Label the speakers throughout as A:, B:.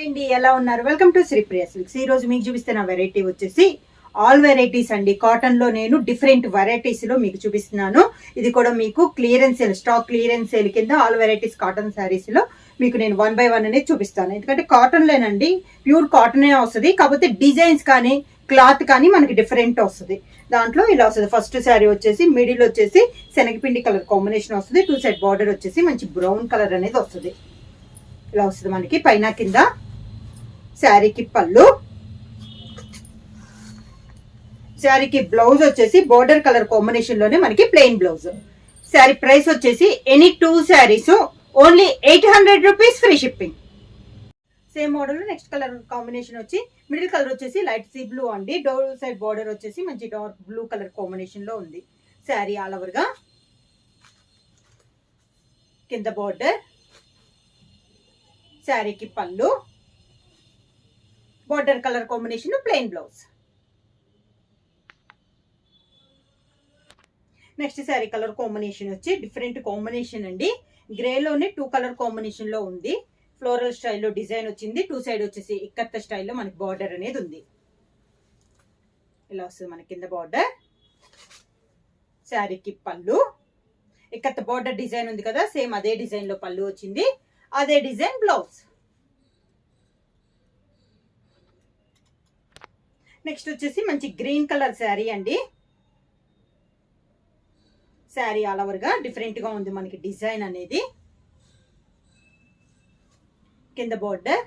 A: అండి ఎలా ఉన్నారు? Welcome to Sripriya silks. ఈ రోజు మీకు చూపిస్తున్న వెరైటీ వచ్చేసి ఆల్ వెరైటీస్ అండి. కాటన్ లో నేను డిఫరెంట్ వెరైటీస్ లో మీకు చూపిస్తున్నాను. ఇది కూడా మీకు clearance sale, stock clearance sale కింద ఆల్ వెరైటీస్ కాటన్ శారీస్ లో మీకు నేను 1 by 1 అనేది చూపిస్తాను. ఎందుకంటే కాటన్ లేనండి, ప్యూర్ కాటనే వస్తుంది. కాకపోతే డిజైన్స్ కానీ క్లాత్ కానీ మనకి డిఫరెంట్ వస్తుంది. దాంట్లో ఇలా వస్తుంది. ఫస్ట్ శారీ వచ్చేసి మిడిల్ వచ్చేసి శనగపిండి కలర్ కాంబినేషన్ వస్తుంది. 2 సైడ్ బార్డర్ వచ్చేసి మంచి బ్రౌన్ కలర్ అనేది వస్తుంది. ఇలా వస్తుంది మనకి పైన కింద. శారీకి పళ్ళు, శారీకి బ్లౌజ్ వచ్చేసి బోర్డర్ కలర్ కాంబినేషన్ లోనే మనకి ప్లెయిన్ బ్లౌజ్. శారీ ప్రైస్ వచ్చేసి any 2 saris only 800 rupees, free shipping. Same model next colour combination వచ్చి మిడిల్ కలర్ వచ్చేసి లైట్ సీ బ్లూ అండి. డోర్ సైడ్ బార్డర్ వచ్చేసి మంచి డార్క్ బ్లూ కలర్ కాంబినేషన్ లో ఉంది. శారీ ఆల్ ఓవర్ గా కింద బార్డర్, శారీకి పళ్ళు, border colour combination plain blouse. Next sari colour combination వచ్చి డిఫరెంట్ కాంబినేషన్ అండి. గ్రేలోనే 2 కలర్ కాంబినేషన్ లో ఉంది. ఫ్లోరల్ స్టైల్లో డిజైన్ వచ్చింది. 2 సైడ్ వచ్చేసి ఇక్కత్త స్టైల్లో మనకి బార్డర్ అనేది ఉంది. ఇలా వస్తుంది మన కింద బార్డర్. శారీకి పళ్ళు, ఇక్కత్త బార్డర్ డిజైన్ ఉంది కదా, సేమ్ అదే డిజైన్ లో పళ్ళు వచ్చింది. అదే డిజైన్ బ్లౌజ్. నెక్స్ట్ వచ్చేసి మంచి గ్రీన్ కలర్ శారీ అండి. శారీ ఆల్ ఓవర్ గా డిఫరెంట్ గా ఉంది మనకి డిజైన్ అనేది. కింద బోర్డర్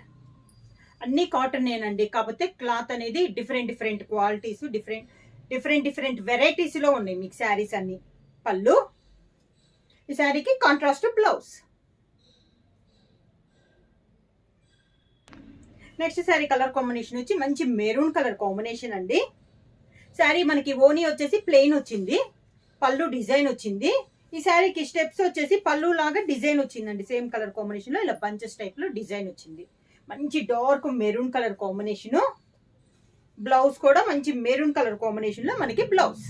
A: అన్ని కాటన్ ఏనండి, కాకపోతే క్లాత్ అనేది different different qualities, different varieties లో ఉన్నాయి మీకు శారీస్ అన్ని. పళ్ళు, ఈ శారీకి contrast blouse. Next sari colour combination వచ్చి మంచి మెరూన్ కలర్ కాంబినేషన్ అండి. శారీ మనకి ఓనీ వచ్చేసి ప్లెయిన్ వచ్చింది, పళ్ళు డిజైన్ వచ్చింది. ఈ శారీకి స్టెప్స్ వచ్చేసి పళ్ళు లాగా డిజైన్ వచ్చిందండి. సేమ్ కలర్ కాంబినేషన్ లో ఇలా బంచెస్ టైప్ లో డిజైన్ వచ్చింది. మంచి dark maroon colour combination. Blouse కూడా మంచి మెరూన్ కలర్ కాంబినేషన్ లో మనకి blouse.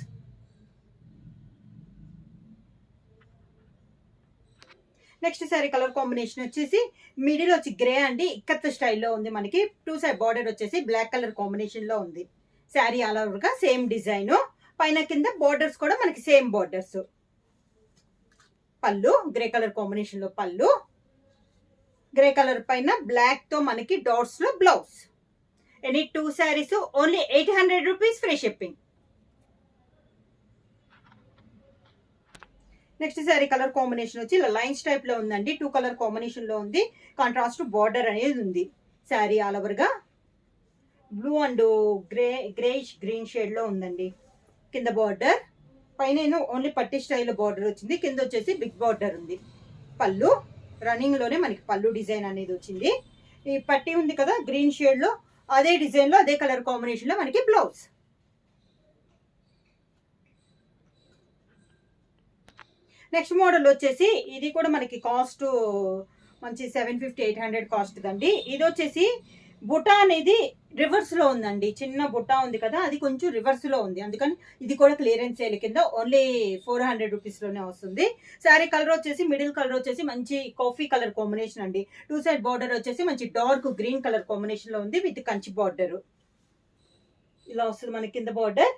A: Next sari colour combination వచ్చేసి మిడిల్ వచ్చి గ్రే అండి, ఇక్కత్ స్టైల్లో ఉంది మనకి. 2 సైడ్ బార్డర్ వచ్చేసి బ్లాక్ కలర్ కాంబినేషన్ లో ఉంది. శారీ ఆల్ ఓవర్ గా సేమ్ డిజైన్. పైన కింద బార్డర్స్ కూడా మనకి సేమ్ బార్డర్స్. పళ్ళు గ్రే కలర్ కాంబినేషన్ లో పళ్ళు, గ్రే కలర్ పైన బ్లాక్ తో మనకి డాట్స్ లో blouse. Any 2 saris only 800 rupees, free shipping. Next sari colour combination వచ్చి ఇలా లైన్స్ టైప్ లో ఉందండి. 2 కలర్ కాంబినేషన్ లో ఉంది. కాంట్రాస్ట్ బార్డర్ అనేది ఉంది. శారీ ఆల్ ఓవర్ గా blue and greyish green shade లో ఉందండి. కింద బార్డర్ పైన ఓన్లీ పట్టి స్టైల్ బార్డర్ వచ్చింది. కింద వచ్చేసి బిగ్ బార్డర్ ఉంది. పళ్ళు రన్నింగ్ లోనే మనకి పళ్ళు డిజైన్ అనేది వచ్చింది. ఈ పట్టి ఉంది కదా గ్రీన్ షేడ్ లో, అదే డిజైన్ లో అదే కలర్ కాంబినేషన్ లో మనకి బ్లౌజ్. నెక్స్ట్ మోడల్ వచ్చేసి ఇది కూడా మనకి కాస్ట్ మంచి 750-800 కాస్ట్ దండి. ఇది వచ్చేసి బుటా అనేది రివర్స్ లో ఉందండి. చిన్న బుటా ఉంది కదా, అది కొంచెం రివర్స్ లో ఉంది. అందుకని ఇది కూడా క్లియరెన్స్ సేల్ కింద ఓన్లీ 400 రూపీస్ లోనే వస్తుంది. శారీ కలర్ వచ్చేసి మిడిల్ కలర్ వచ్చేసి మంచి కాఫీ కలర్ కాంబినేషన్ అండి. 2 సైడ్ బార్డర్ వచ్చేసి మంచి డార్క్ గ్రీన్ కలర్ కాంబినేషన్ లో ఉంది విత్ కంచి బార్డర్. ఇలా వస్తుంది మనకి కింద బార్డర్.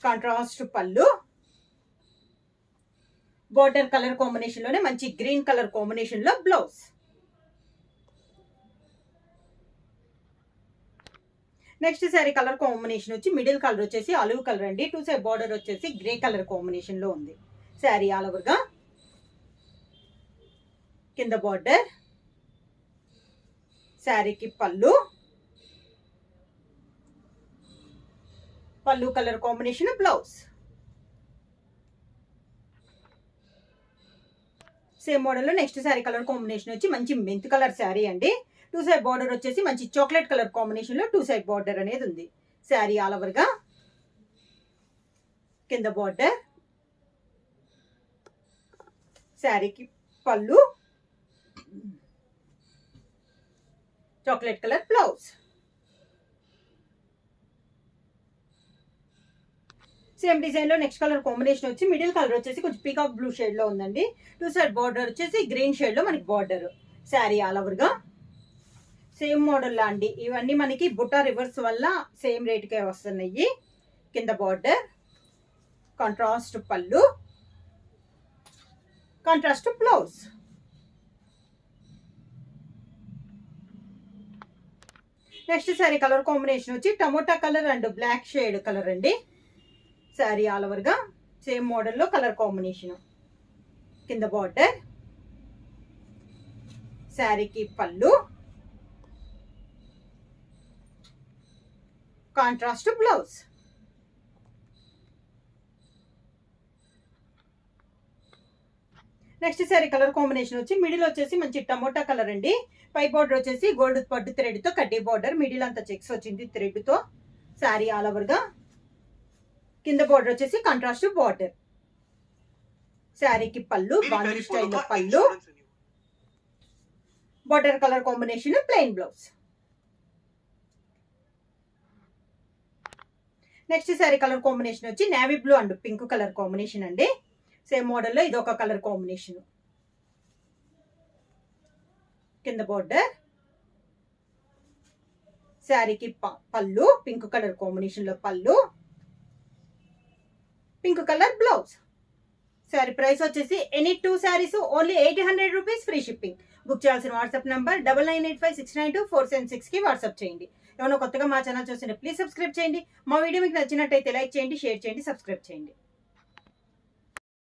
A: కాంట్రాస్ట్ పళ్ళు, బోర్డర్ కలర్ కాంబినేషన్ లోనే మంచి గ్రీన్ కలర్ కాంబినేషన్ లో blouse. Next sari colour combination వచ్చి మిడిల్ కలర్ వచ్చేసి ఆలివ్ కలర్ అండి. 2 సైడ్ బార్డర్ వచ్చేసి గ్రే కలర్ కాంబినేషన్ లో ఉంది. శారీ ఆల్ ఓవర్ గా కింద బార్డర్, శారీకి పళ్ళు, పళ్ళు colour combination blouse. Same model లో నెక్స్ట్ శారీ కలర్ కాంబినేషన్ వచ్చి మంచి మెంత్ కలర్ శారీ అండి. 2 సైడ్ బార్డర్ వచ్చేసి మంచి చాక్లెట్ కలర్ కాంబినేషన్ లో 2 సైడ్ బార్డర్ అనేది ఉంది. శారీ ఆల్ ఓవర్ గా కింద బార్డర్, శారీకి పళ్ళు, chocolate colour blouse. Same design లో నెక్స్ట్ కలర్ కాంబినేషన్ వచ్చి మిడిల్ కలర్ వచ్చేసి కొంచెం పీకాక్ బ్లూ షేడ్ లో ఉందండి. 2 సైడ్ బార్డర్ వచ్చేసి గ్రీన్ షేడ్ లో మనకి బార్డర్. శారీ ఆల్ ఓవర్గా సేమ్ మోడల్లా అండి. ఇవన్నీ మనకి బుట్ట రివర్స్ వల్ల సేమ్ రేట్కే వస్తున్నాయి. కింద బార్డర్, కాంట్రాస్ట్ పళ్ళు, contrast blouse. Next sari colour combination వచ్చి tomato colour and black shade colour అండి. శారీ ఆల్ ఓవర్గా సేమ్ మోడల్లో కలర్ కాంబినేషన్. కింద బార్డర్, శారీకి పళ్ళు, contrast blouse. Next sari colour combination వచ్చి మిడిల్ వచ్చేసి మంచి టమోటా కలర్ అండి. పై బార్డర్ వచ్చేసి గోల్డ్ పట్టు థ్రెడ్ తో కడ్డీ బార్డర్, మిడిల్ అంతా చెక్స్ వచ్చింది థ్రెడ్ తో. శారీ ఆల్ ఓవర్ గా కింద బార్డర్ వచ్చేసి కాంట్రాస్ట్ బార్డర్. శారీకి పళ్ళు బాంధీ స్టైల్ పళ్ళు, border colour combination plain blouse. Next sari colour combination వచ్చి navy blue and pink colour combination అండి. సేమ్ మోడల్లో ఇది ఒక కలర్ కాంబినేషన్. కింద బార్డర్, శారీకి పళ్ళు పింక్ కలర్ కాంబినేషన్ లో పళ్ళు, pink colour blouse. Sari price వచ్చేసి any 2 saris only 800 rupees, free shipping. Book చేయాల్సిన వాట్సాప్ నంబర్ 9985692476 కి వాట్సాప్ చేయండి. ఏమైనా కొత్తగా మా ఛానల్ చూస్తుంటే ప్లీజ్ సబ్స్క్రైబ్ చేయండి. మా వీడియో మీకు నచ్చినట్టయితే లైక్ చేయండి, షేర్ చేయండి, సబ్స్క్రైబ్ చేయండి.